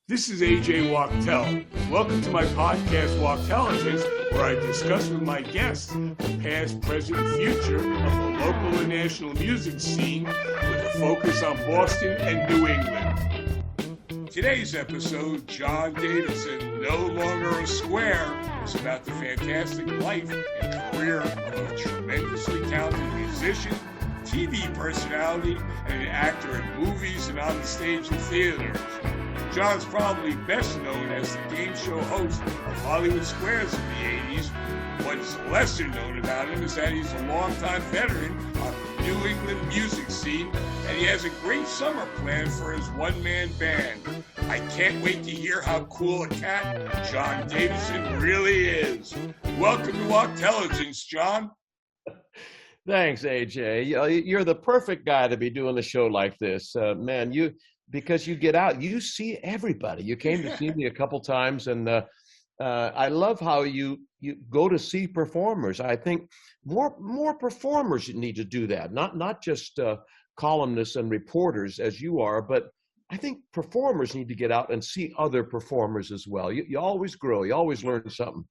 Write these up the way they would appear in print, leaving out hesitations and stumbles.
This is AJ Wachtel. Welcome to my podcast, Wachtelligence, where I discuss with my guests the past, present, and future of the local and national music scene with a focus on Boston and New England. Today's episode, John Davidson, No Longer a Square, is about the fantastic life and career of a tremendously talented musician, TV personality, and an actor in movies and on the stage and theaters. John's probably best known as the game show host of Hollywood Squares in the 80s. What's lesser known about him is that he's a longtime veteran of the New England music scene, and he has a great summer planned for his one-man band. I can't wait to hear how cool a cat John Davidson really is. Welcome to Wachtelligence, John. Thanks, AJ. You're the perfect guy to be doing a show like this. Man, because you get out, you see everybody. You came to see me a couple times, and I love how you go to see performers. I think more performers need to do that, not just columnists and reporters as you are, but I think performers need to get out and see other performers as well. You always grow. You always learn something.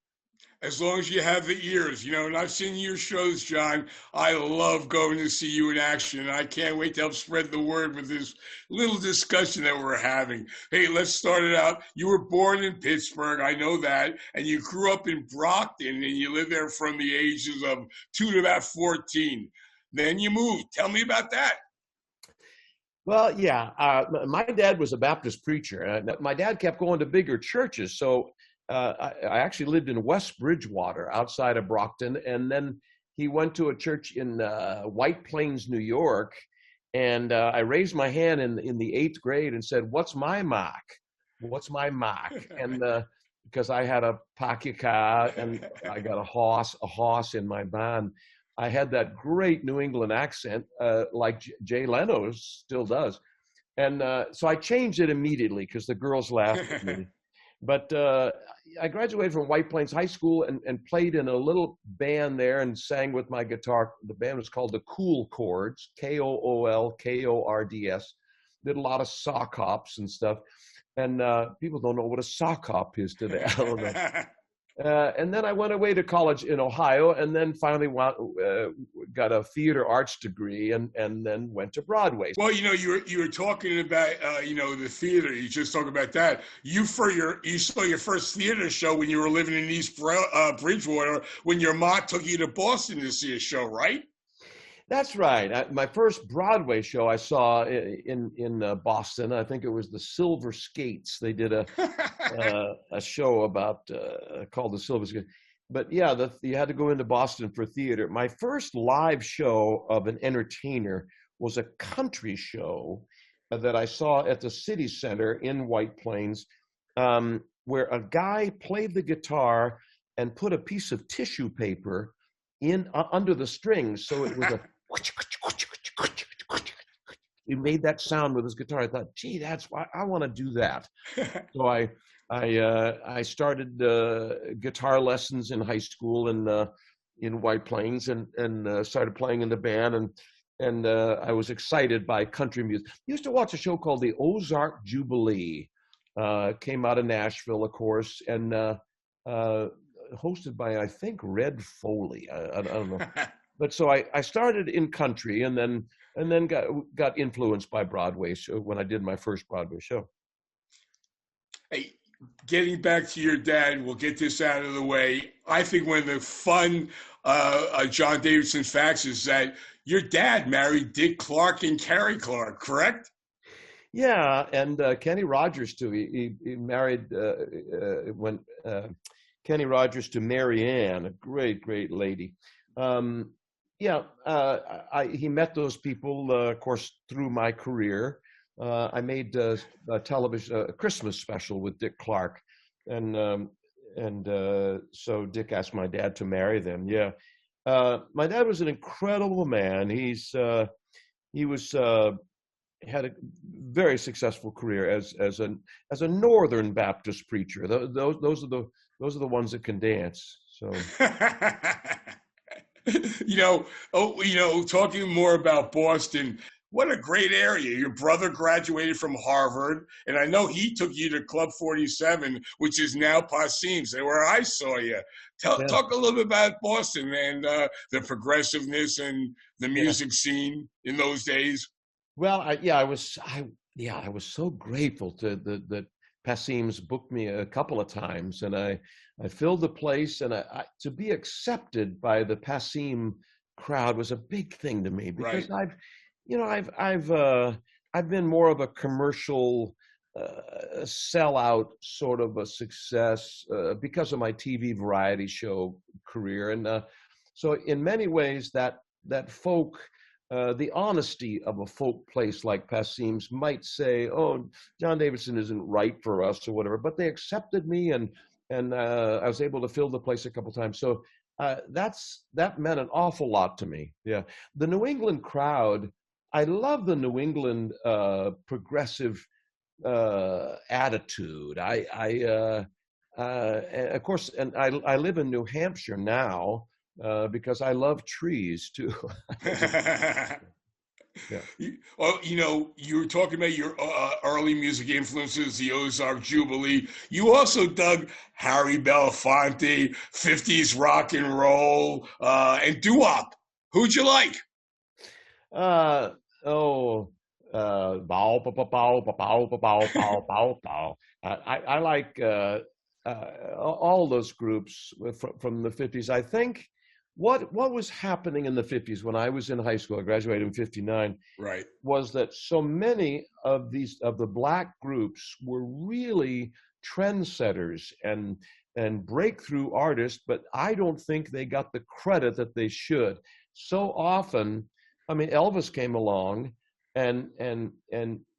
As long as you have the ears, and I've seen your shows, John. I love going to see you in action, and I can't wait to help spread the word with this little discussion that we're having. Hey, let's start it out. You were born in Pittsburgh, I know that, and you grew up in Brockton, and you lived there from the ages of 2 to about 14. Then you moved. Tell me about that. Well, yeah, my dad was a Baptist preacher. My dad kept going to bigger churches, so I actually lived in West Bridgewater outside of Brockton, and then he went to a church in White Plains, New York, and I raised my hand in the 8th grade and said, "What's my mark? What's my mark?" And because I had a pocket car and I got a horse in my band, I had that great New England accent, like Jay Leno still does, and so I changed it immediately because the girls laughed at me. But I graduated from White Plains High School and played in a little band there and sang with my guitar. The band was called the Cool Chords, Koolkords. Did a lot of sock hops and stuff. And people don't know what a sock hop is today. I don't know. And then I went away to college in Ohio, and then finally got a theater arts degree, and then went to Broadway. Well, you were talking about the theater. You just talked about that. You saw your first theater show when you were living in East Bridgewater, when your mom took you to Boston to see a show, right? That's right. My first Broadway show I saw in Boston. I think it was the Silver Skates. They did a show about called the Silver Skates. But yeah, you had to go into Boston for theater. My first live show of an entertainer was a country show that I saw at the City Center in White Plains, where a guy played the guitar and put a piece of tissue paper in under the strings, so it was a he made that sound with his guitar. I thought, gee, that's why I want to do that. So I started guitar lessons in high school in White Plains and started playing in the band, and I was excited by country music. I used to watch a show called the Ozark Jubilee. Came out of Nashville, of course, and hosted by, I think, Red Foley. I don't know. But so I started in country and then got influenced by Broadway when I did my first Broadway show. Hey, getting back to your dad, we'll get this out of the way. I think one of the fun John Davidson facts is that your dad married Dick Clark and Carrie Clark, correct? Yeah, and Kenny Rogers too. He married Kenny Rogers to Mary Ann, a great lady. He met those people, of course, through my career. I made a Christmas special with Dick Clark, and so Dick asked my dad to marry them. Yeah, my dad was an incredible man. Had a very successful career as a Northern Baptist preacher. Those are the ones that can dance. So. Talking more about Boston, what a great area. Your brother graduated from Harvard, and I know he took you to Club 47, which is now Passim, where I saw you. Talk a little bit about Boston and the progressiveness and the music scene in those days. Well, I was so grateful that Passim's booked me a couple of times, and I filled the place, and to be accepted by the Passim crowd was a big thing to me, because I've been more of a commercial sellout sort of a success because of my TV variety show career, and so in many ways that folk. The honesty of a folk place like Passim's might say, "Oh, John Davidson isn't right for us," or whatever. But they accepted me, and I was able to fill the place a couple times. So that meant an awful lot to me. Yeah, the New England crowd. I love the New England progressive attitude. Of course, and I live in New Hampshire now. Because I love trees too. Yeah. Well, you were talking about your early music influences, the Ozark Jubilee. You also dug Harry Belafonte, 50s rock and roll, and doo-wop. Who'd you like? Bow, bow, bow, bow, bow, bow, bow, bow, bow. I like all those groups from the 50s. I think what was happening in the 50s when I was in high school, I graduated in 59, right, was that so many of the black groups were really trendsetters and breakthrough artists, but I don't think they got the credit that they should. So often, I mean, Elvis came along and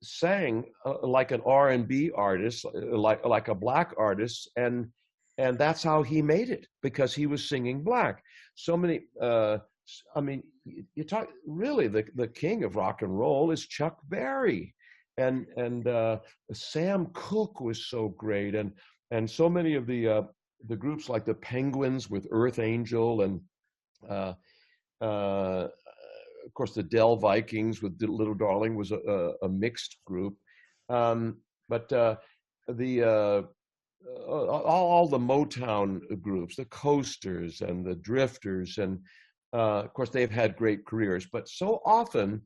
sang like an R&B artist, like a black artist, and that's how he made it, because he was singing black. So many, I mean, you talk, really, the king of rock and roll is Chuck Berry, and Sam Cooke was so great, and so many of the groups like the Penguins with Earth Angel, and of course the Dell Vikings with Little Darling was a mixed group, but all the Motown groups, the Coasters and the Drifters, and of course they've had great careers. But so often,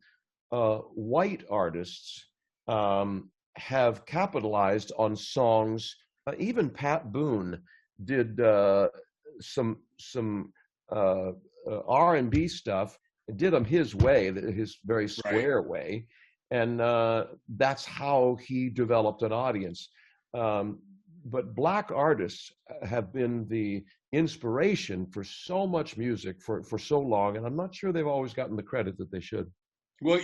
white artists have capitalized on songs. Even Pat Boone did some R&B stuff, did them his way, his very square way, and that's how he developed an audience. But black artists have been the inspiration for so much music for so long, and I'm not sure they've always gotten the credit that they should. Well,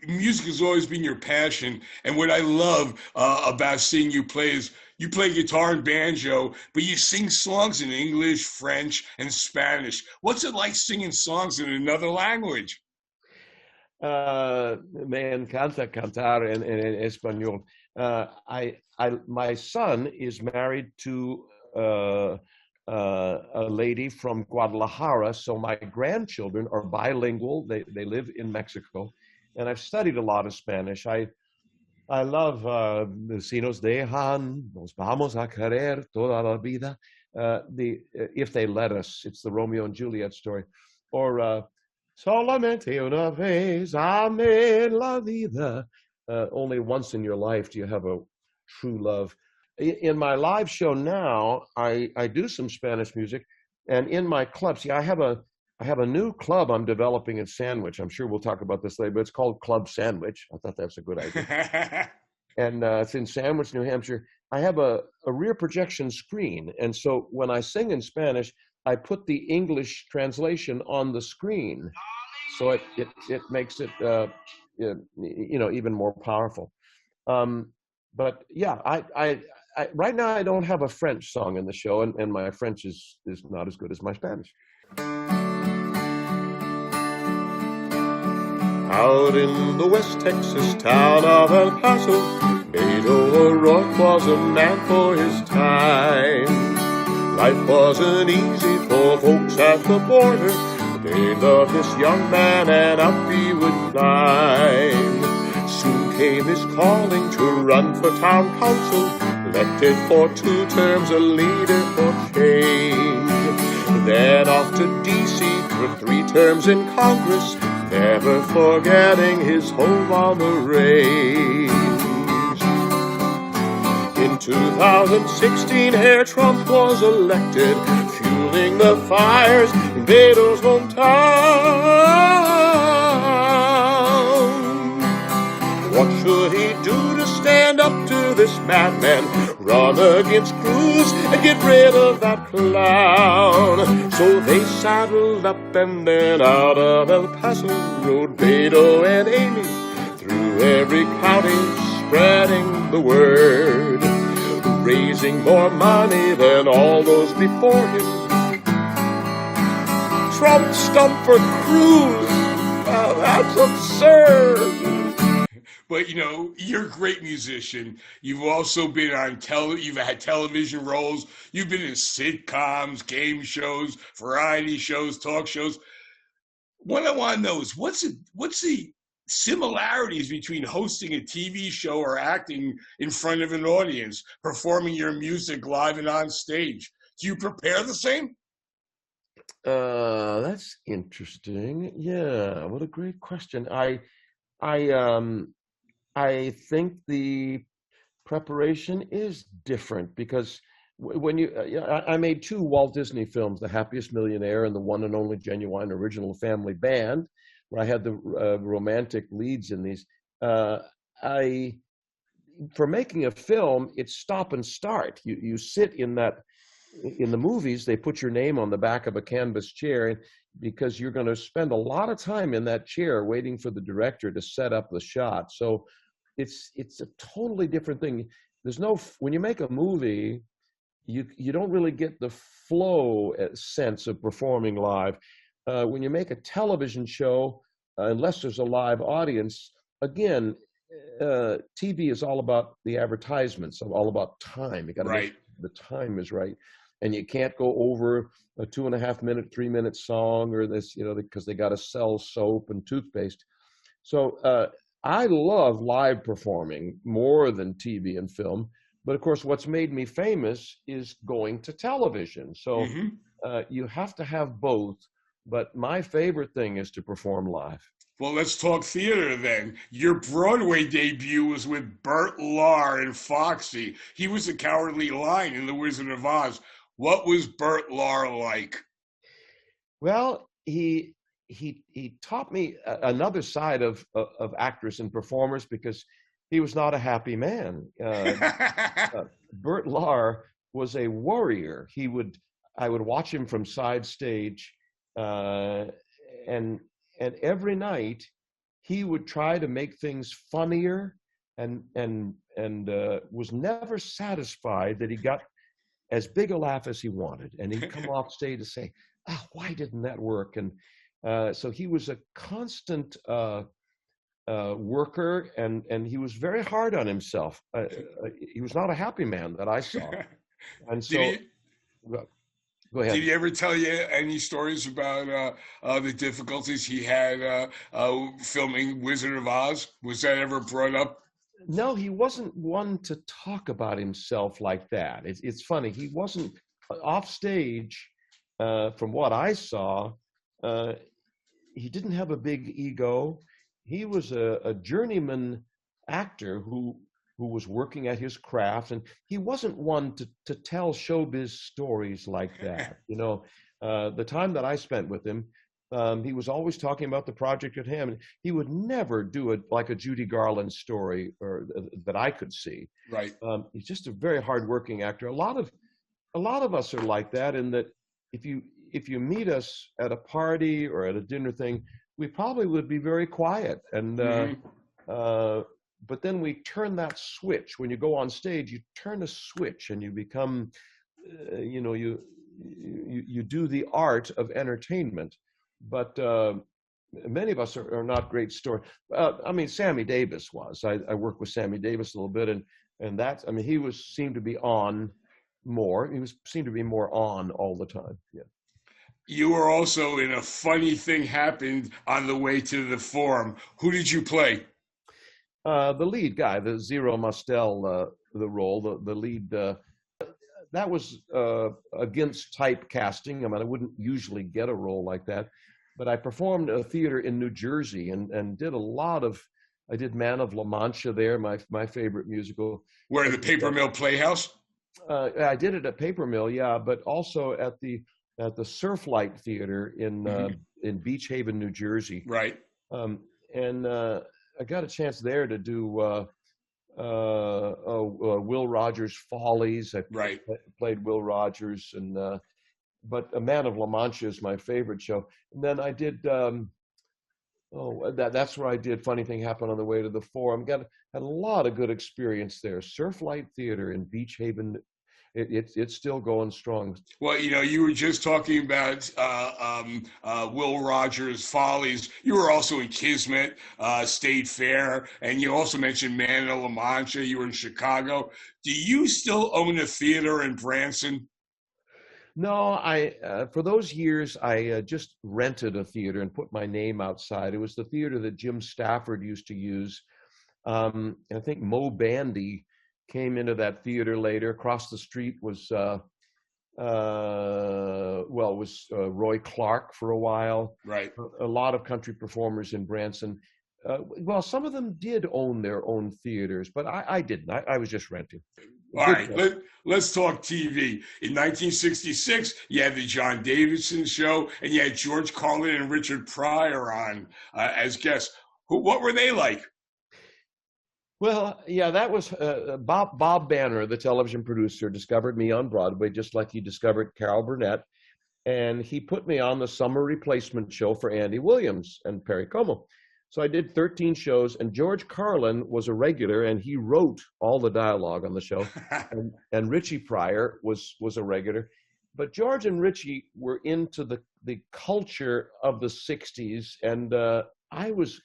music has always been your passion, and what I love about seeing you play is you play guitar and banjo, but you sing songs in English, French, and Spanish. What's it like singing songs in another language? Me encanta cantar en español. My son is married to a lady from Guadalajara, so my grandchildren are bilingual. They live in Mexico, and I've studied a lot of Spanish. I love Si nos dejan, nos vamos a querer toda la vida. If they let us, it's the Romeo and Juliet story, or Solamente una vez, amen la vida. Only once in your life do you have a true love. In my live show now, I do some Spanish music, and in my club, see, I have a new club I'm developing in Sandwich. I'm sure we'll talk about this later, but it's called Club Sandwich. I thought that's a good idea. And it's in Sandwich, New Hampshire. I have a rear projection screen, and so when I sing in Spanish, I put the English translation on the screen, so it makes it even more powerful. But yeah, I right now I don't have a French song in the show, and my French is not as good as my Spanish. Out in the West Texas town of El Paso, Beto O'Rourke was a man for his time. Life wasn't easy for folks at the border. They loved this young man and up he would climb. Soon came his calling to run for town council, elected for 2 terms, a leader for change. Then off to D.C. for 3 terms in Congress, never forgetting his home on the range. In 2016, Herr Trump was elected, fueling the fires in Beto's hometown. What should he do to stand up to this madman, run against Cruz and get rid of that clown? So they saddled up and then out of El Paso rode Beto and Amy through every county, spreading the word, raising more money than all those before him. Trump stumped for Cruz. Now that's absurd. But you know, you're a great musician. You've also been on you've had television roles. You've been in sitcoms, game shows, variety shows, talk shows. What I want to know is what's the similarities between hosting a TV show or acting in front of an audience, performing your music live and on stage? Do you prepare the same? That's interesting. Yeah, what a great question. I think the preparation is different because when I made 2 Walt Disney films, The Happiest Millionaire and The One and Only Genuine Original Family Band, where I had the romantic leads in these. For making a film, it's stop and start. You sit in the movies, they put your name on the back of a canvas chair because you're going to spend a lot of time in that chair waiting for the director to set up the shot. So it's a totally different thing. When you make a movie, you don't really get the flow sense of performing live. When you make a television show, unless there's a live audience, again, TV is all about the advertisements, all about time. You got to make sure the time is right, and you can't go over a 2.5-minute, 3-minute song or this, because they got to sell soap and toothpaste. So I love live performing more than TV and film. But of course, what's made me famous is going to television. So you have to have both. But my favorite thing is to perform live. Well, let's talk theater then. Your Broadway debut was with Bert Lahr in Foxy. He was the Cowardly Lion in The Wizard of Oz. What was Bert Lahr like? Well, he taught me another side of actors and performers because he was not a happy man. Bert Lahr was a warrior. I would watch him from side stage, and every night he would try to make things funnier, and was never satisfied that he got as big a laugh as he wanted. And he'd come off stage to say, why didn't that work? And so he was a constant worker, and he was very hard on himself. He was not a happy man that I saw. And so, go ahead. Did he ever tell you any stories about the difficulties he had filming Wizard of Oz? Was that ever brought up? No, he wasn't one to talk about himself like that. It's funny. He wasn't off stage, from what I saw. He didn't have a big ego. He was a journeyman actor who was working at his craft, and he wasn't one to tell showbiz stories like that. The time that I spent with him, he was always talking about the project at hand. He would never do it like a Judy Garland story or that I could see. Right. He's just a very hardworking actor. A lot of us are like that, in that if you meet us at a party or at a dinner thing, we probably would be very quiet. And but then we turn that switch. When you go on stage, you turn a switch and you become, you do the art of entertainment. But many of us are not great story. Sammy Davis was. I worked with Sammy Davis a little bit, and that's. He seemed to be on more. Seemed to be more on all the time. Yeah. You were also in a funny thing happened on the way to the forum. Who did you play? The lead guy, the Zero Mostel, the role, the lead. That was against typecasting. I mean, I wouldn't usually get a role like that, but I performed a theater in New Jersey and did a lot of. I did Man of La Mancha there, my favorite musical. Where, the Paper Mill Playhouse? I did it at Paper Mill, yeah, but also at the Surflight Theater in Beach Haven, New Jersey. Right. And I got a chance there to do Will Rogers' Follies. I played Will Rogers, and but A Man of La Mancha is my favorite show. And then I did that's where I did Funny Thing Happened on the Way to the Forum. Had a lot of good experience there. Surflight Theater in Beach Haven. It's still going strong. Well, you were just talking about Will Rogers' Follies. You were also in Kismet, State Fair, and you also mentioned Man of La Mancha. You were in Chicago. Do you still own a theater in Branson? No, for those years, I just rented a theater and put my name outside. It was the theater that Jim Stafford used to use. And I think Mo Bandy came into that theater later. Across the street was Roy Clark for a while. Right. A lot of country performers in Branson. Some of them did own their own theaters, but I didn't. I was just renting. All right, let's talk TV. In 1966, you had the John Davidson show, and you had George Carlin and Richard Pryor on as guests. What were they like? Well, yeah, that was Bob Banner, the television producer, discovered me on Broadway, just like he discovered Carol Burnett. And he put me on the summer replacement show for Andy Williams and Perry Como. So I did 13 shows, and George Carlin was a regular, and he wrote all the dialogue on the show. and Richie Pryor was a regular. But George and Richie were into the culture of the 60s, and I was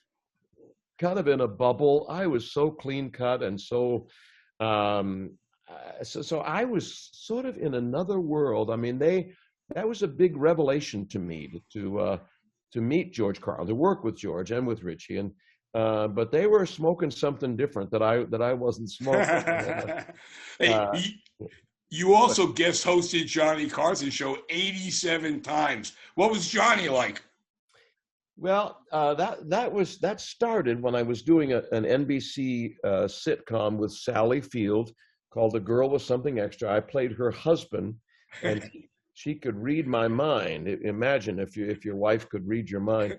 kind of in a bubble. I was so clean cut and so I was sort of in another world. I mean, that was a big revelation to me to meet George Carlin, to work with George and with Richie, and but they were smoking something different that I wasn't smoking. You also guest hosted Johnny Carson's show 87 times. What was Johnny like? Well, that started when I was doing an NBC sitcom with Sally Field called "The Girl with Something Extra." I played her husband, and she could read my mind. Imagine if your wife could read your mind.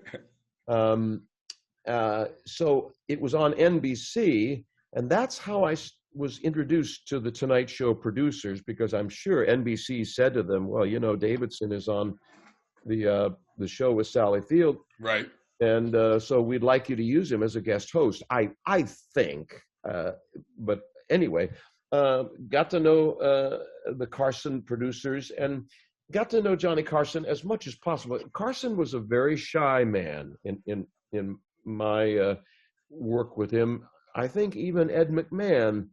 So it was on NBC, and that's how I was introduced to the Tonight Show producers, because I'm sure NBC said to them, "Well, Davidson is on the show with Sally Field, right? And so we'd like you to use him as a guest host." I think, but anyway, got to know the Carson producers and got to know Johnny Carson as much as possible. Carson was a very shy man in my work with him. I think even Ed McMahon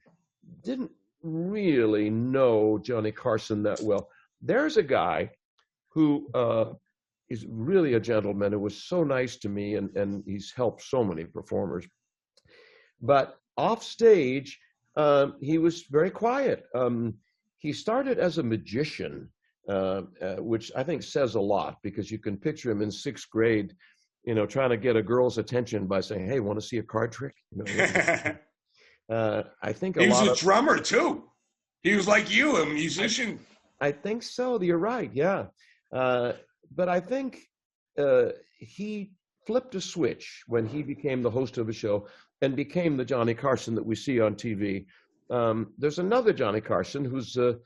didn't really know Johnny Carson that well. There's a guy who is really a gentleman, who was so nice to me, and he's helped so many performers. But off stage, he was very quiet. He started as a magician, which I think says a lot, because you can picture him in 6th grade, trying to get a girl's attention by saying, "Hey, want to see a card trick?" I think he was a drummer too. He was like you, a musician. I think so. You're right. Yeah. But I think he flipped a switch when he became the host of a show and became the Johnny Carson that we see on TV. There's another Johnny Carson who's a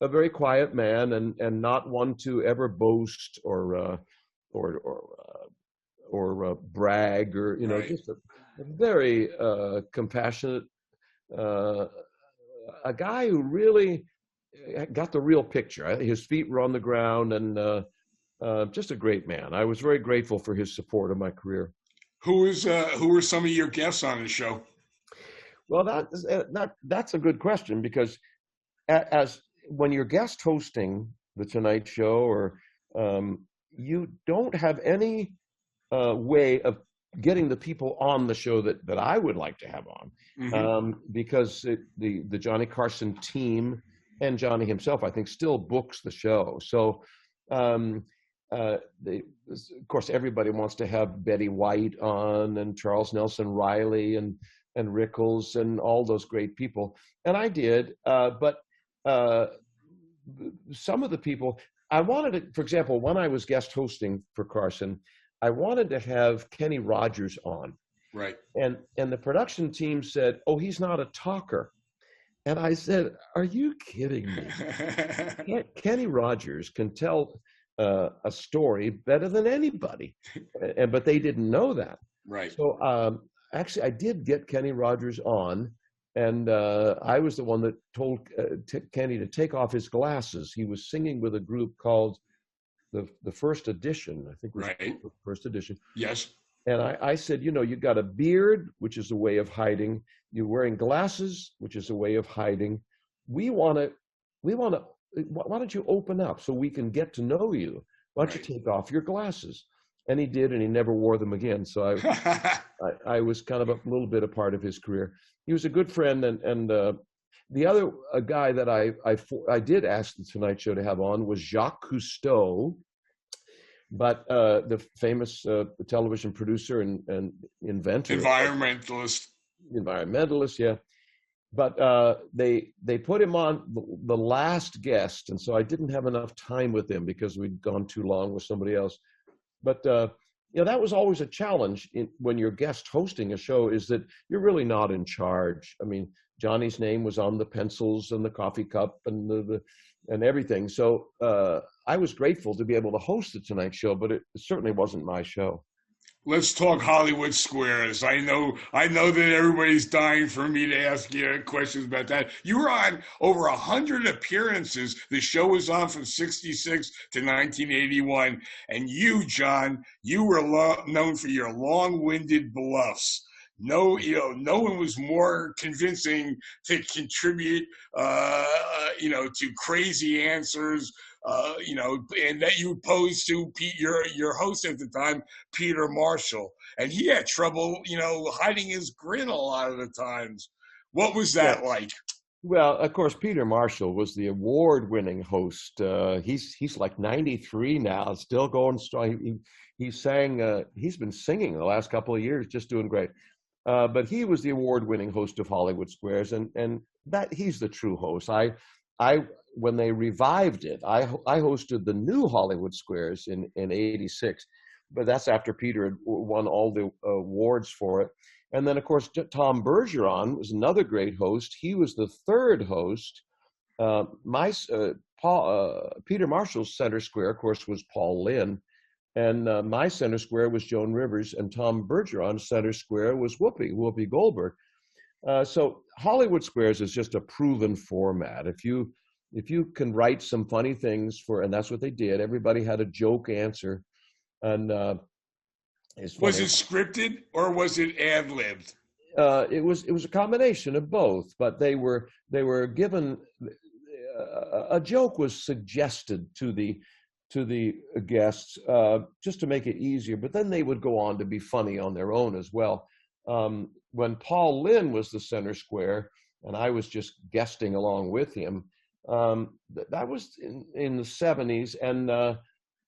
very quiet man and not one to ever boast or brag or right. Just a very compassionate a guy who really got the real picture. His feet were on the ground, and just a great man. I was very grateful for his support of my career. Who were some of your guests on the show? Well, that's a good question, because as when you're guest hosting the Tonight Show, or you don't have any way of getting the people on the show that I would like to have on, because the Johnny Carson team and Johnny himself, I think, still books the show. So, of course, everybody wants to have Betty White on, and Charles Nelson Riley, and Rickles, and all those great people. And I did, but some of the people I wanted to, for example, when I was guest hosting for Carson, I wanted to have Kenny Rogers on. Right. And the production team said, "Oh, he's not a talker." And I said, "Are you kidding me?" Kenny Rogers can tell a story better than anybody, but they didn't know that. Right. So actually, I did get Kenny Rogers on, and I was the one that told Kenny to take off his glasses. He was singing with a group called the First Edition, I think. Right. The First Edition. Yes. And I said, you got a beard, which is a way of hiding. You're wearing glasses, which is a way of hiding. Why don't you open up so we can get to know you? Why don't you take off your glasses? And he did, and he never wore them again. So I was kind of a little bit a part of his career. He was a good friend, and the other guy that I did ask the Tonight Show to have on was Jacques Cousteau, but the famous television producer and inventor, environmentalist, yeah. But they put him on the last guest, and so I didn't have enough time with him because we'd gone too long with somebody else. But that was always a challenge when you're guest hosting a show, is that you're really not in charge. I mean, Johnny's name was on the pencils and the coffee cup and and everything. So I was grateful to be able to host the Tonight Show, but it certainly wasn't my show. Let's talk Hollywood Squares. I know that everybody's dying for me to ask you questions about that. You were on over 100 appearances. The show was on from 1966 to 1981. And you, John, you were known for your long-winded bluffs. No one was more convincing to contribute, to crazy answers, and that you posed to your host at the time, Peter Marshall, and he had trouble, hiding his grin a lot of the times. What was that like? Well, of course, Peter Marshall was the award-winning host. He's like 93 now, still going strong. He sang. He's been singing the last couple of years, just doing great. But he was the award-winning host of Hollywood Squares, and that he's the true host. When they revived it, I hosted the new Hollywood Squares in '86, but that's after Peter had won all the awards for it. And then, of course, Tom Bergeron was another great host. He was the third host. Peter Marshall's center square, of course, was Paul Lynde. And my center square was Joan Rivers, and Tom Bergeron's center square was Whoopi Goldberg. So Hollywood Squares is just a proven format. If you can write some funny things and that's what they did. Everybody had a joke answer, and was it scripted or was it ad-libbed? It was a combination of both, but they were given a joke was suggested to the guests just to make it easier, but then they would go on to be funny on their own as well. When Paul Lynde was the center square and I was just guesting along with him, that was in the 70s, and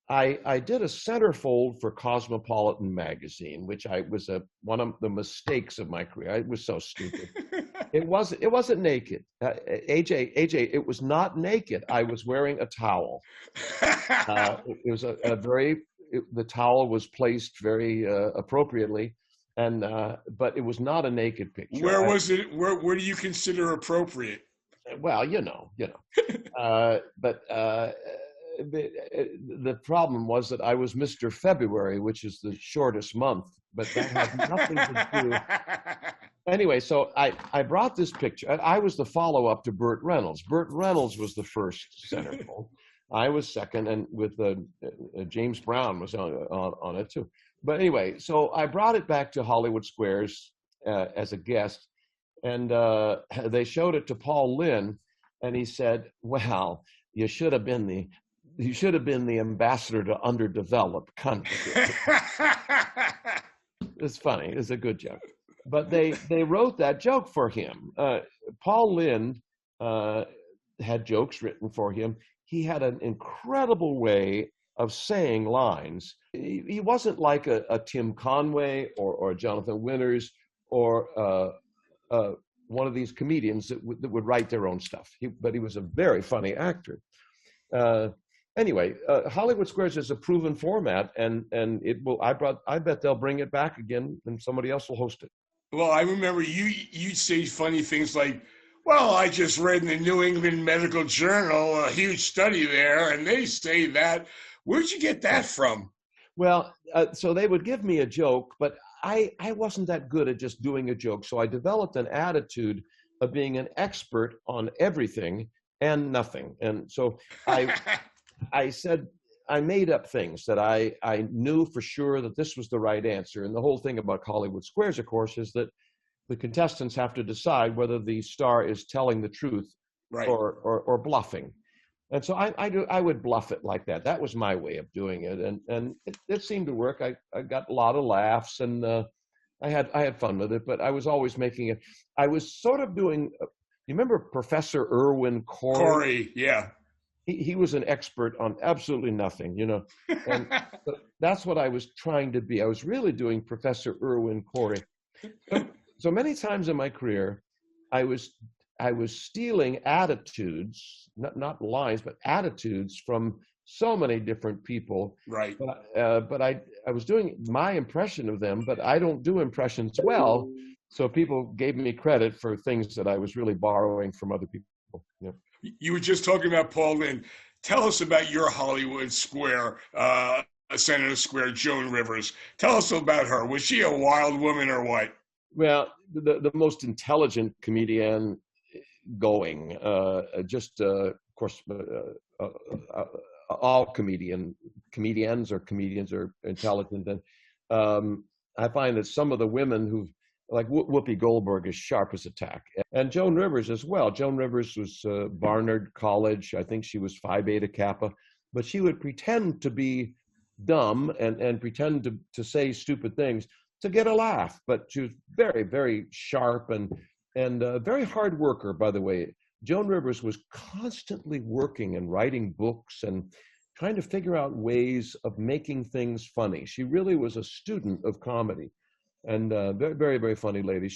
I did a centerfold for Cosmopolitan magazine, which was one of the mistakes of my career. It was so stupid. It wasn't naked. AJ, it was not naked. I was wearing a towel. It was the towel was placed very appropriately, but it was not a naked picture. Where was it? Where do you consider appropriate? Well, but the problem was that I was Mr. February, which is the shortest month, but that had nothing to do. Anyway, so I brought this picture. I was the follow-up to Burt Reynolds. Burt Reynolds was the first centerfold. I was second, and with James Brown was on it too. But anyway, so I brought it back to Hollywood Squares as a guest, and they showed it to Paul Lynde, and he said, "Well, you should have been he should have been the ambassador to underdeveloped countries. It's funny. It's a good joke. But they wrote that joke for him. Paul Lynde had jokes written for him. He had an incredible way of saying lines. He wasn't like a Tim Conway or a Jonathan Winters or one of these comedians that would write their own stuff. But he was a very funny actor. Anyway, Hollywood Squares is a proven format, and it will. I bet they'll bring it back again, and somebody else will host it. Well, I remember you'd say funny things like, well, I just read in the New England Medical Journal a huge study there, and they say that. Where'd you get that from? Well, so they would give me a joke, but I wasn't that good at just doing a joke. So I developed an attitude of being an expert on everything and nothing. And so I said, I made up things that I knew for sure that this was the right answer. And the whole thing about Hollywood Squares, of course, is that the contestants have to decide whether the star is telling the truth, right, or bluffing. And so I would bluff it like that. That was my way of doing it, and it seemed to work. I got a lot of laughs, and I had fun with it. But I was always making it. I was sort of doing. You remember Professor Irwin Corey? Corey, yeah. He was an expert on absolutely nothing, you know. And that's what I was trying to be. I was really doing Professor Irwin Corey. So many times in my career, I was stealing attitudes, not lines, but attitudes from so many different people. Right. But I was doing my impression of them, but I don't do impressions well. So people gave me credit for things that I was really borrowing from other people. Yeah. You were just talking about Paul Lynde. Tell us about your Hollywood Square, Senator Square, Joan Rivers. Tell us about her. Was she a wild woman or what? Well, the most intelligent comedian going. Of course, all comedians are intelligent, and I find that some of the women who, like Whoopi Goldberg, is sharp as a tack, and Joan Rivers as well. Joan Rivers was Barnard College. I think she was Phi Beta Kappa, but she would pretend to be dumb and pretend to say stupid things to get a laugh. But she was very, very sharp and a very hard worker, by the way. Joan Rivers was constantly working and writing books and trying to figure out ways of making things funny. She really was a student of comedy, and very, very, very funny lady.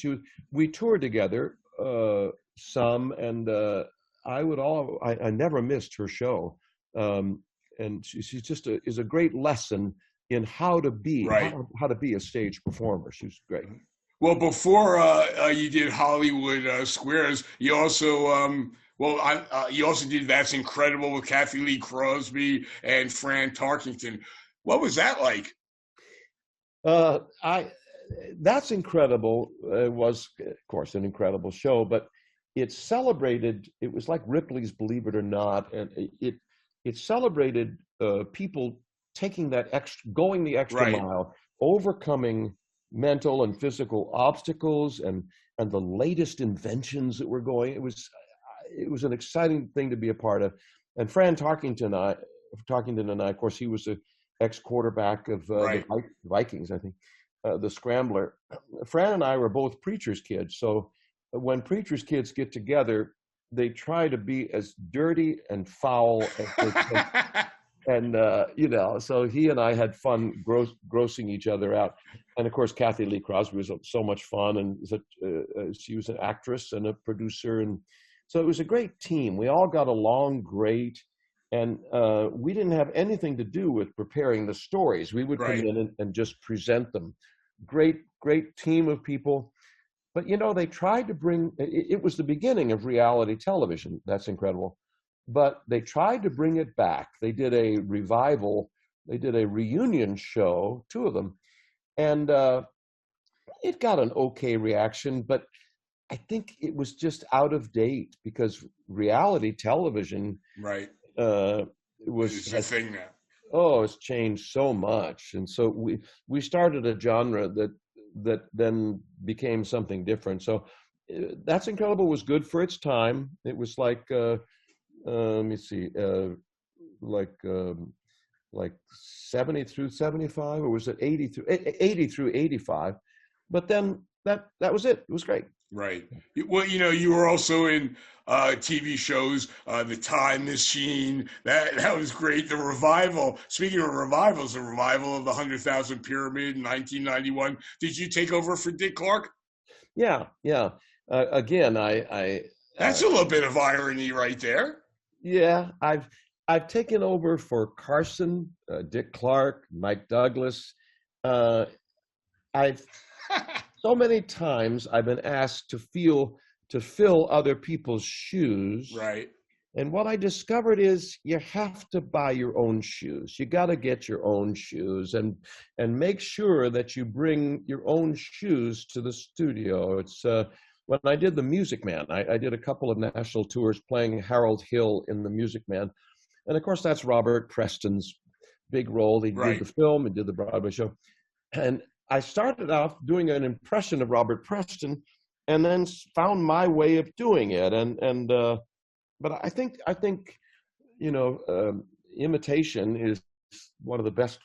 We toured together some, and I never missed her show. And she's just is a great lesson in how to be, right, how to be a stage performer. She was great. Well, before you did Hollywood Squares, you also you also did That's Incredible with Kathy Lee Crosby and Fran Tarkington. What was that like? That's Incredible was, of course, an incredible show, but it celebrated. It was like Ripley's Believe It or Not, and it celebrated people taking that going the extra mile, overcoming mental and physical obstacles and the latest inventions that were going. It was an exciting thing to be a part of. And Fran Tarkington and I, of course, he was the ex-quarterback of the Vikings, I think, the scrambler. Fran and I were both preacher's kids. So when preacher's kids get together, they try to be as dirty and foul as they can. And, so he and I had fun grossing each other out. And, of course, Kathy Lee Crosby was so much fun. And she was an actress and a producer. And so it was a great team. We all got along great. And we didn't have anything to do with preparing the stories. We would come in and just present them. Great, great team of people. But, they tried to bring – it was the beginning of reality television. That's incredible. But they tried to bring it back. They did a revival. They did a reunion show, 2 of them. And it got an okay reaction, but I think it was just out of date because reality television was a thing now. Oh, it's changed so much. And so we started a genre that then became something different. So That's Incredible was good for its time. It was like let me see, like 70 through 75, or was it 80 through 85? But then that was it. It was great. Right. Well, you were also in TV shows, The Time Machine. That was great. The revival. Speaking of revivals, the revival of the 100,000 Pyramid in 1991. Did you take over for Dick Clark? Yeah. Again, I that's a little bit of irony right there. Yeah, I've taken over for Carson, Dick Clark, Mike Douglas. I've so many times I've been asked to fill other people's shoes. Right. And what I discovered is you have to buy your own shoes. You got to get your own shoes and make sure that you bring your own shoes to the studio. It's when I did The Music Man, I did a couple of national tours playing Harold Hill in The Music Man. And of course, that's Robert Preston's big role. He did the film, he did the Broadway show. And I started off doing an impression of Robert Preston and then found my way of doing it. But I think imitation is one of the best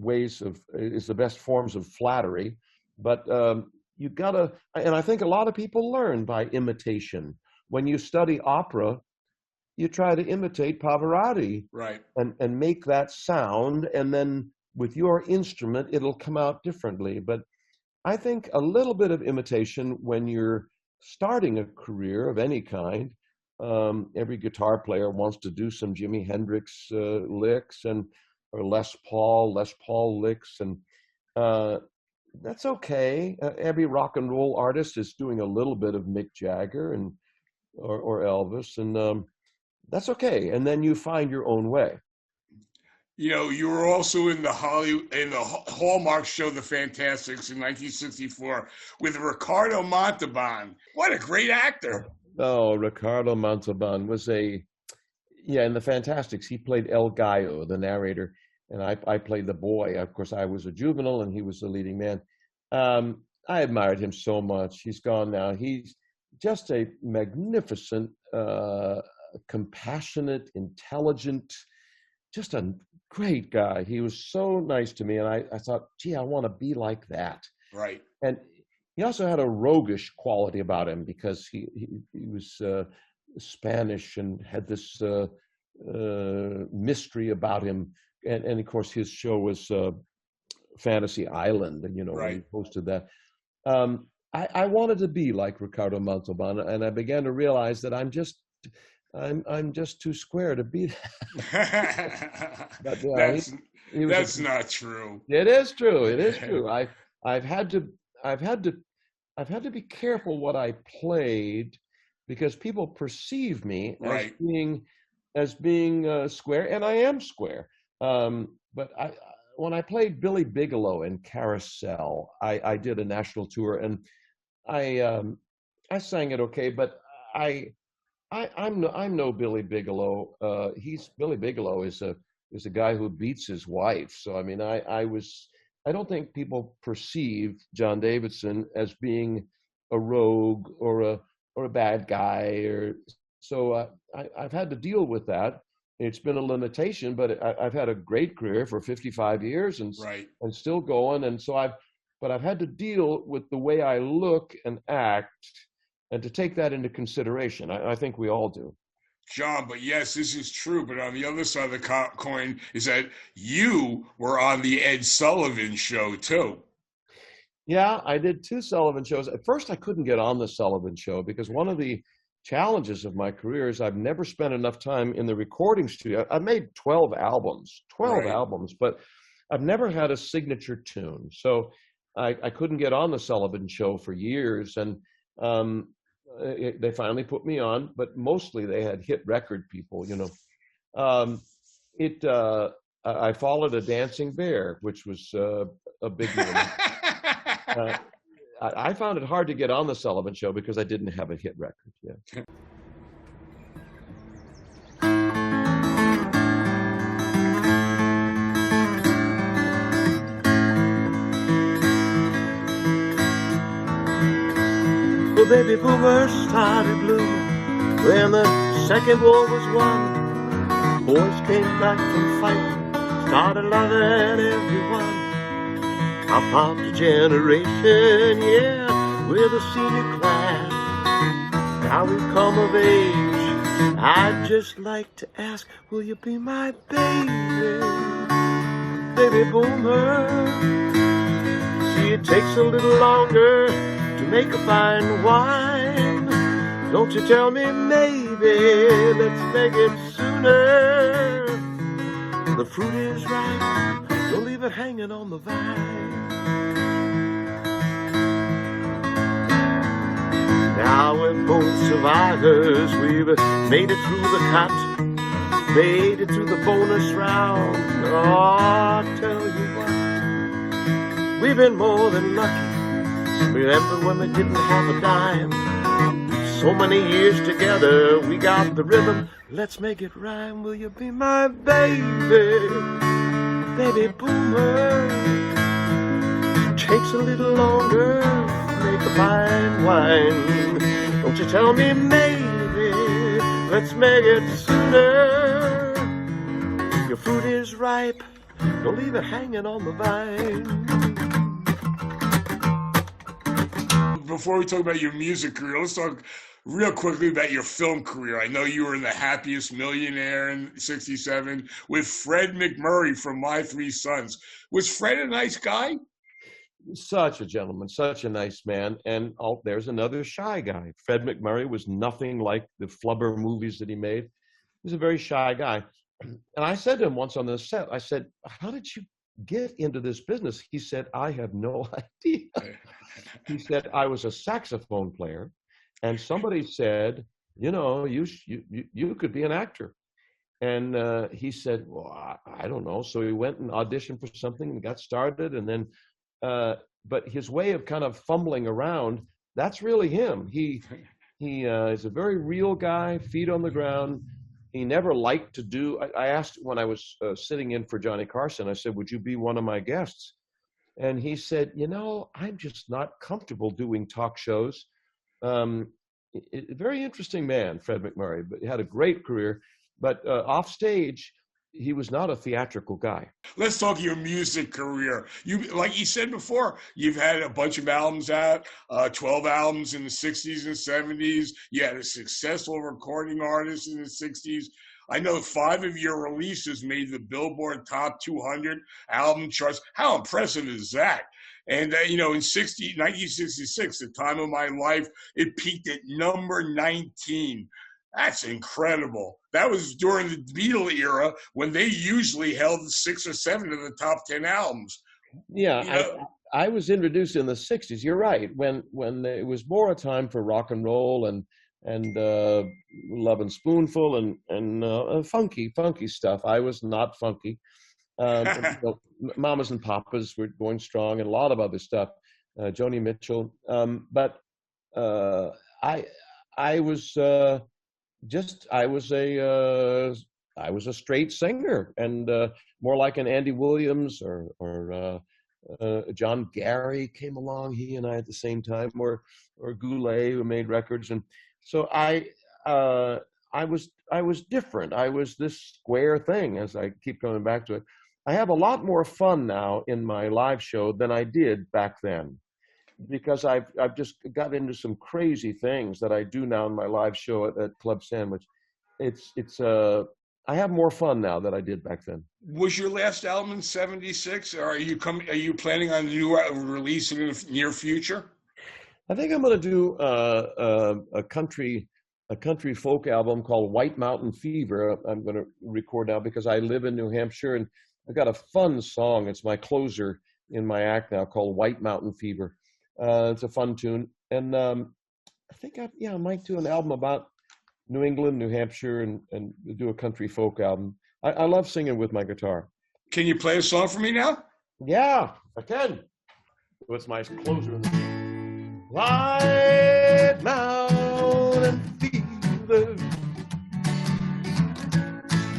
is the best forms of flattery. But you've got to, and I think a lot of people learn by imitation. When you study opera, you try to imitate Pavarotti, right, and make that sound, and then with your instrument, it'll come out differently. But I think a little bit of imitation when you're starting a career of any kind. Every guitar player wants to do some Jimi Hendrix licks or Les Paul licks, and that's okay. Every rock and roll artist is doing a little bit of Mick Jagger or Elvis, and that's okay. And then you find your own way. You were also in the Hallmark show The Fantastics in 1964 with Ricardo Montalban. What a great actor! Oh, Ricardo Montalban was in the Fantastics. He played El Gallo, the narrator, and I played the boy. Of course, I was a juvenile, and he was the leading man. I admired him so much. He's gone now. He's just a magnificent, compassionate, intelligent, just a great guy. He was so nice to me, and I thought, gee, I want to be like that. Right. And he also had a roguish quality about him because he was Spanish and had this mystery about him. And of course, his show was Fantasy Island, and when he posted that. I wanted to be like Ricardo Montalban, and I began to realize that I'm just too square to be that. But, that's not true. It is true. It is true. I've had to be careful what I played because people perceive me as being square, and I am square. But when I played Billy Bigelow in Carousel, I did a national tour, and I sang it okay, but I'm no Billy Bigelow. Billy Bigelow is a guy who beats his wife. So I mean, I don't think people perceive John Davidson as being a rogue or a bad guy, so I've had to deal with that. It's been a limitation, but I've had a great career for 55 years and still going. And so I've had to deal with the way I look and act, and to take that into consideration. I think we all do. John, but yes, this is true. But on the other side of the coin is that you were on the Ed Sullivan Show too. Yeah, I did 2 Sullivan shows. At first, I couldn't get on the Sullivan Show because one of the challenges of my career is I've never spent enough time in the recording studio. I made 12 albums, but I've never had a signature tune. So I couldn't get on the Sullivan Show for years. And they finally put me on, but mostly they had hit record people, I followed a dancing bear, which was a big one. I found it hard to get on the Sullivan Show because I didn't have a hit record. Yeah. The baby boomers started blooming when the second war was won. boys came back from fighting, started loving everyone. Hop out the generation, yeah, we're the senior class. Now we've come of age, I'd just like to ask, will you be my baby, baby boomer? See, it takes a little longer to make a fine wine. Don't you tell me maybe, let's make it sooner. The fruit is ripe, don't leave it hanging on the vine. Now we're both survivors, we've made it through the cut, made it through the bonus round. Oh, I'll tell you what, we've been more than lucky. Remember when we didn't have a dime? So many years together, we got the rhythm. Let's make it rhyme. Will you be my baby, baby boomer? Takes a little longer, make a fine wine. Don't you tell me maybe, let's make it sooner. Your fruit is ripe, don't leave it hanging on the vine. Before we talk about your music career, let's talk real quickly about your film career. I know you were in The Happiest Millionaire in '67 with Fred McMurray from My Three Sons. Was Fred a nice guy? Such a gentleman, such a nice man. And there's another shy guy. Fred McMurray was nothing like the flubber movies that he made. He was a very shy guy. And I said to him once on the set, I said, how did you get into this business? He said, I have no idea. He said, I was a saxophone player, and somebody said, you know, you could be an actor. And he said, well, I don't know. So he went and auditioned for something and got started. And then, but his way of kind of fumbling around, that's really him. He is a very real guy, feet on the ground. He never liked to do, I asked when I was sitting in for Johnny Carson, I said, would you be one of my guests? And he said, you know, I'm just not comfortable doing talk shows. Very interesting man, Fred McMurray, but he had a great career. But off stage, he was not a theatrical guy. Let's talk your music career. You, like you said before, you've had a bunch of albums out, 12 albums in the 60s and 70s. You had a successful recording artist in the 60s. I know 5 of your releases made the Billboard Top 200 album charts. How impressive is that? And, you know, in 1966, the time of my life, it peaked at number 19. That's incredible. That was during the Beatle era when they usually held 6 or 7 of the top 10 albums. Yeah, you know, I was introduced in the 60s. You're right. When it was more a time for rock and roll and Love and Spoonful and funky stuff. I was not funky. You know, Mamas and Papas were going strong and a lot of other stuff. Joni Mitchell. But I was a straight singer and more like an Andy Williams or John Gary came along. He and I at the same time, or Goulet, who made records, and so I was different. I was this square thing, as I keep coming back to it. I have a lot more fun now in my live show than I did back then, because I've just got into some crazy things that I do now in my live show at Club Sandwich. I have more fun now than I did back then. was your last album in '76? Or are you planning on a new release in the near future? I think I'm going to do a country folk album called White Mountain Fever. I'm going to record now because I live in New Hampshire, and I've got a fun song. It's my closer in my act now, called White Mountain Fever. It's a fun tune, and I think I might do an album about New England, New Hampshire, and do a country folk album. I love singing with my guitar. Can you play a song for me now? Yeah, I can. So it's my closer. White Mountain Fever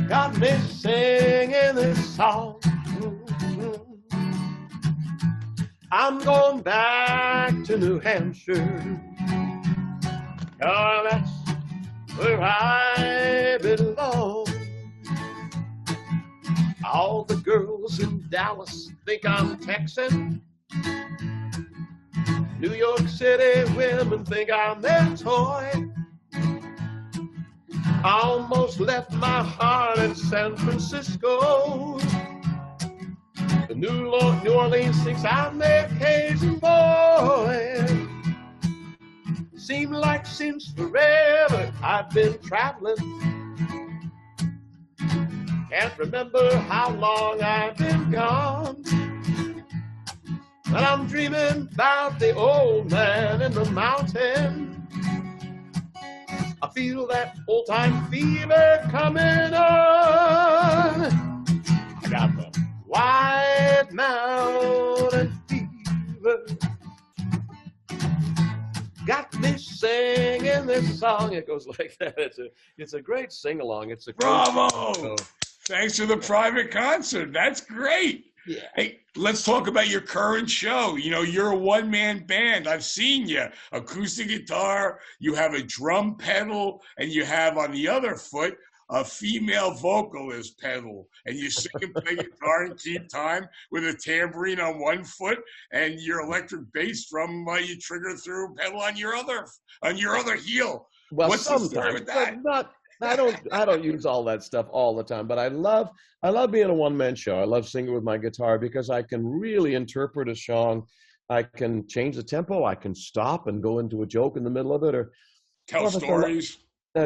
got me singing this song. I'm going back to New Hampshire. Oh, that's where I belong. Dallas think I'm Texan. New York City women think I'm their toy. I almost left my heart in San Francisco. The New Orleans thinks I'm their Cajun boy. Seemed like since forever I've been traveling. Can't remember how long I've been gone. But I'm dreaming about the old man in the mountain. I feel that old-time fever coming on. I got the White Mountain fever. Got me singing this song. It goes like that. It's a great sing-along. It's a Bravo! So, thanks for the private concert. That's great. yeah. Hey, let's talk about your current show. You know, you're a one-man band. I've seen you. Acoustic guitar, you have a drum pedal, and you have on the other foot a female vocalist pedal. And you sing and play guitar and keep time with a tambourine on one foot, and your electric bass drum you trigger through pedal on your other heel. Well, What's the story sometimes, with that? but I don't use all that stuff all the time, but I love being a one-man show. I love singing with my guitar because I can really interpret a song. I can change the tempo. I can stop and go into a joke in the middle of it, or Tell stories.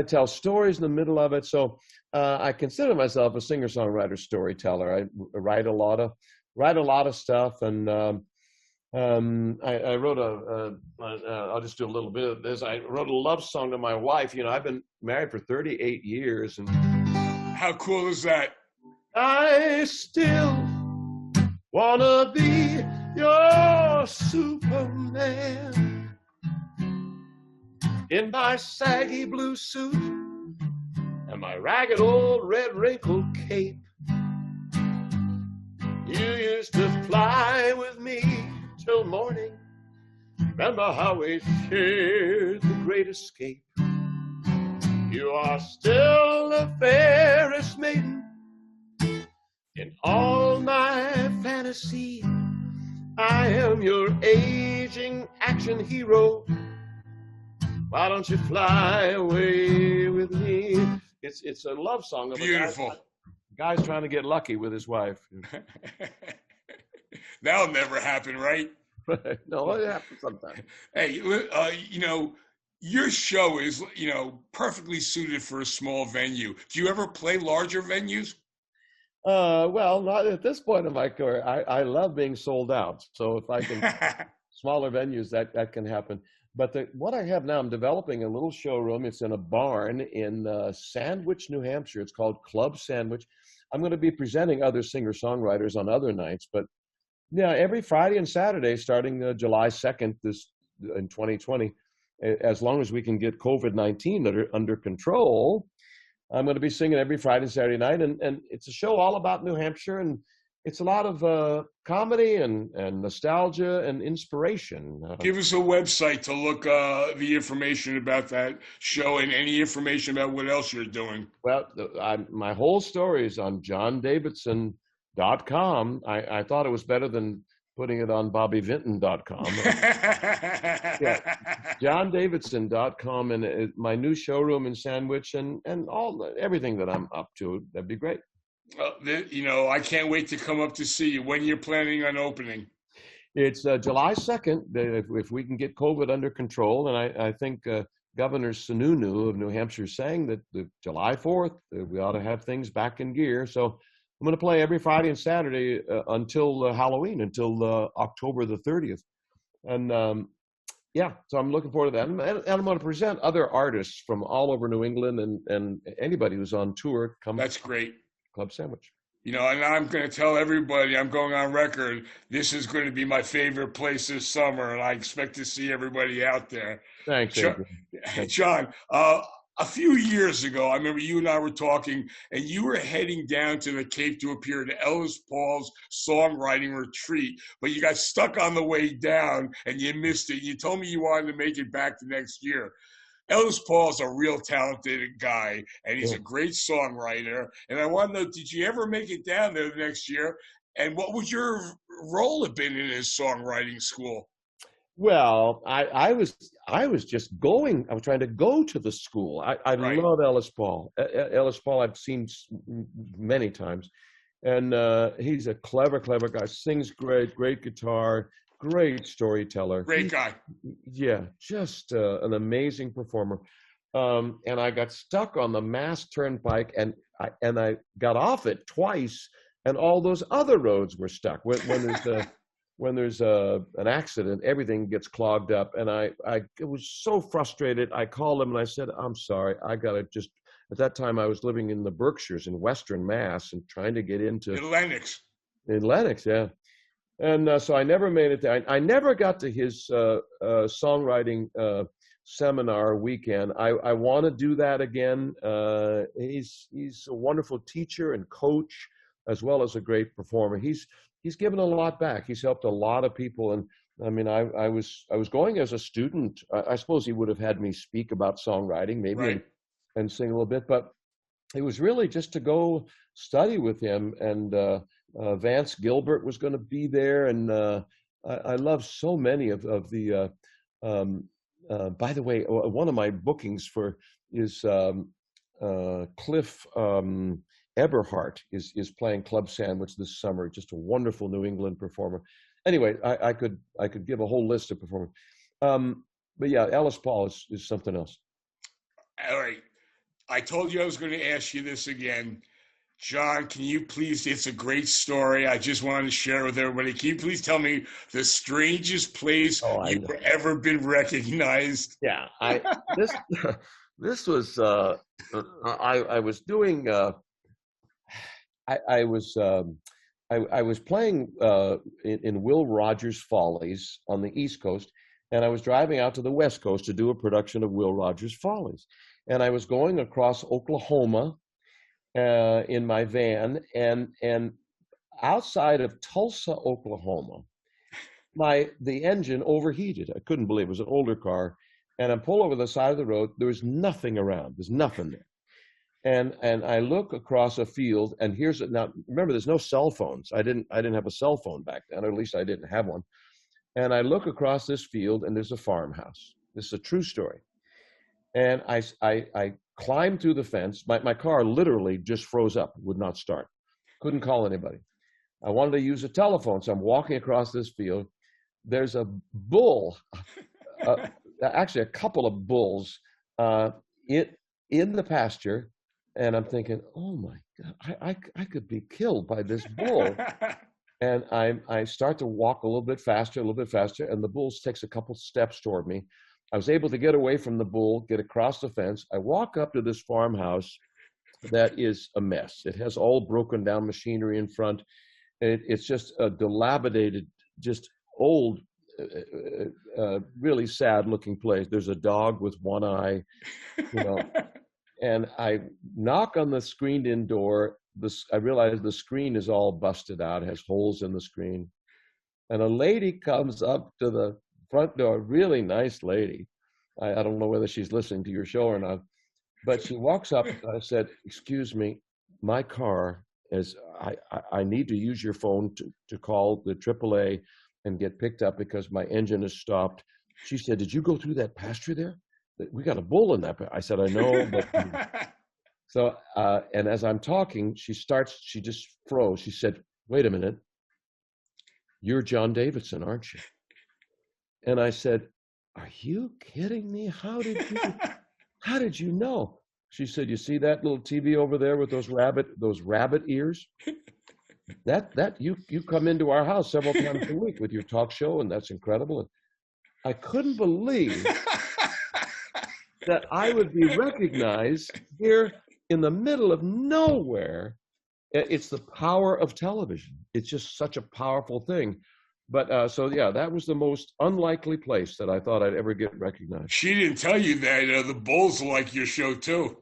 Tell stories in the middle of it. So I consider myself a singer-songwriter, storyteller. I write a lot of stuff, and I wrote I'll just do a little bit of this. I wrote a love song to my wife. You know, I've been married for 38 years, and How cool is that? I still wanna be your Superman. In my saggy blue suit and my ragged old red wrinkled cape. You used to fly with me till morning. Remember how we shared the great escape. You are still the fairest maiden in all my fantasy. I am your aging action hero. Why don't you fly away with me? It's a love song of Beautiful. a guy's trying to get lucky with his wife. That'll never happen, right? No, it happens sometimes. Hey, you know, your show is, you know, perfectly suited for a small venue. Do you ever play larger venues? Well, not at this point in my career. I love being sold out. So if I can, smaller venues, that can happen. But what I have now, I'm developing a little showroom. It's in a barn in Sandwich, New Hampshire. It's called Club Sandwich. I'm going to be presenting other singer-songwriters on other nights. But yeah, every Friday and Saturday, starting July 2nd in 2020, as long as we can get COVID-19 under control, I'm going to be singing every Friday and Saturday night. And it's a show all about New Hampshire, and it's a lot of comedy and nostalgia and inspiration. Give us a website to look the information about that show and any information about what else you're doing. Well, my whole story is on johndavidson.com. I thought it was better than putting it on bobbyvinton.com. Yeah, johndavidson.com, and my new showroom in Sandwich, and everything that I'm up to. That'd be great. You know, I can't wait to come up to see you. When you're planning on opening? It's July 2nd, if we can get COVID under control. And I think Governor Sununu of New Hampshire saying that July 4th, we ought to have things back in gear. So I'm going to play every Friday and Saturday until Halloween, until October the 30th. And yeah, so I'm looking forward to that. And I'm going to present other artists from all over New England, and anybody who's on tour. That's great. Club Sandwich. You know, and I'm going to tell everybody, I'm going on record, this is going to be my favorite place this summer, and I expect to see everybody out there. Thanks, John, a few years ago, I remember you and I were talking, and you were heading down to the Cape to appear at Ellis Paul's songwriting retreat, but you got stuck on the way down, and you missed it. You told me you wanted to make it back the next year. Ellis Paul's a real talented guy, and he's a great songwriter. And I want to know, did you ever make it down there the next year? And what would your role have been in his songwriting school? Well, I was just going. I was trying to go to the school. I Right. love Ellis Paul. Ellis Paul I've seen many times, and he's a clever guy. Sings great guitar, great storyteller. Great guy. Yeah, just an amazing performer. And I got stuck on the Mass Turnpike, and I got off it twice, and all those other roads were stuck. When there's an accident, everything gets clogged up, and I was so frustrated. I called him and I said, "I'm sorry, I gotta just." At that time, I was living in the Berkshires in Western Mass and trying to get into In Lennox. Yeah. And so I never made it there. I never got to his songwriting seminar weekend. I want to do that again. He's a wonderful teacher and coach, as well as a great performer. He's given a lot back. He's helped a lot of people. And I mean, I was going as a student. I suppose he would have had me speak about songwriting, maybe, Right. and sing a little bit. But it was really just to go study with him. And Vance Gilbert was going to be there. And I love so many of the. By the way, one of my bookings is Cliff Eberhardt is playing Club Sandwich this summer. Just a wonderful New England performer. Anyway, I could give a whole list of performers. But yeah, Ellis Paul is something else. All right. I told you I was going to ask you this again. John, can you please, it's a great story. I just wanted to share with everybody. Can you please tell me the strangest place you've ever been recognized? Yeah, this was, I was doing, I was playing in Will Rogers Follies on the East Coast, and I was driving out to the West Coast to do a production of Will Rogers Follies. And I was going across Oklahoma in my van, and outside of Tulsa, Oklahoma, the engine overheated. I couldn't believe it. It was an older car, and I pull over the side of the road. There was nothing around. There's nothing there. And I look across a field, and now remember, there's no cell phones. I didn't have a cell phone back then, or at least I didn't have one. And I look across this field, and there's a farmhouse. This is a true story. And I climbed through the fence. My car literally just froze up, would not start. Couldn't call anybody. I wanted to use a telephone, so I'm walking across this field. There's a bull, actually a couple of bulls in the pasture, and I'm thinking, oh my God, I could be killed by this bull. And I start to walk a little bit faster, and the bull takes a couple steps toward me. I was able to get away from the bull, get across the fence. I walk up to this farmhouse that is a mess. It has all broken down machinery in front. It's just a dilapidated, just old, really sad looking place. There's a dog with one eye, and I knock on the screened in door. I realize the screen is all busted out, it has holes in the screen. And a lady comes up to the front door, really nice lady. I don't know whether she's listening to your show or not, but she walks up. I said, "Excuse me, my car is, I need to use your phone to call the AAA and get picked up because my engine is stopped." She said, "Did you go through that pasture there? We got a bull in that." I said, "I know." But so, and as I'm talking, she just froze. She said, "Wait a minute, you're John Davidson, aren't you?" And I said, "Are you kidding me? How did you know?" She said, "You see that little TV over there with those rabbit ears? That you come into our house several times a week with your talk show, and that's incredible." And I couldn't believe that I would be recognized here in the middle of nowhere. It's the power of television. It's just such a powerful thing. But so yeah, that was the most unlikely place that I thought I'd ever get recognized. She didn't tell you that the bulls like your show too.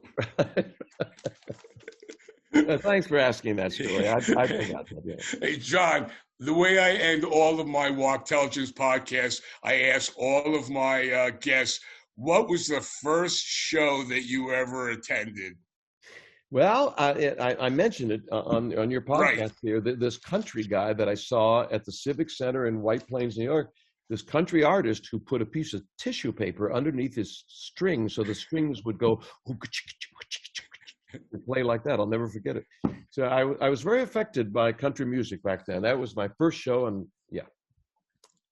Thanks for asking that, Shirley. I forgot that. Yeah. Hey, John, the way I end all of my Wachtelligence podcasts, I ask all of my guests, what was the first show that you ever attended? Well, I mentioned it on your podcast here. This country guy that I saw at the Civic Center in White Plains, New York, this country artist who put a piece of tissue paper underneath his strings so the strings would go play like that. I'll never forget it. So I was very affected by country music back then. That was my first show, and yeah.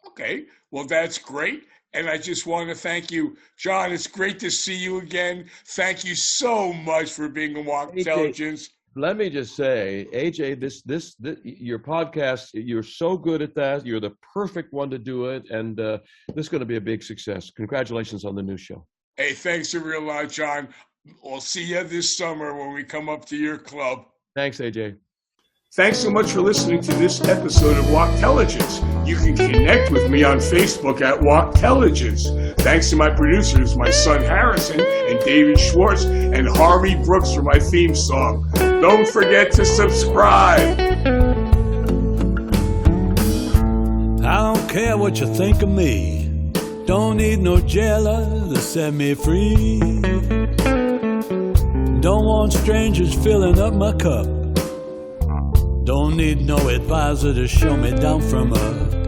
Okay, well, that's great. And I just want to thank you, John. It's great to see you again. Thank you so much for being on Wachtelligence. Let me just say, AJ, this your podcast, you're so good at that. You're the perfect one to do it, and this is going to be a big success. Congratulations on the new show. Hey, thanks a real lot, John. We'll see you this summer when we come up to your club. Thanks, AJ. Thanks so much for listening to this episode of Wachtelligence. You can connect with me on Facebook at Wachtelligence. Thanks to my producers, my son Harrison and David Schwartz, and Harvey Brooks for my theme song. Don't forget to subscribe. I don't care what you think of me. Don't need no jailer to set me free. Don't want strangers filling up my cup. Don't need no advisor to show me down from up.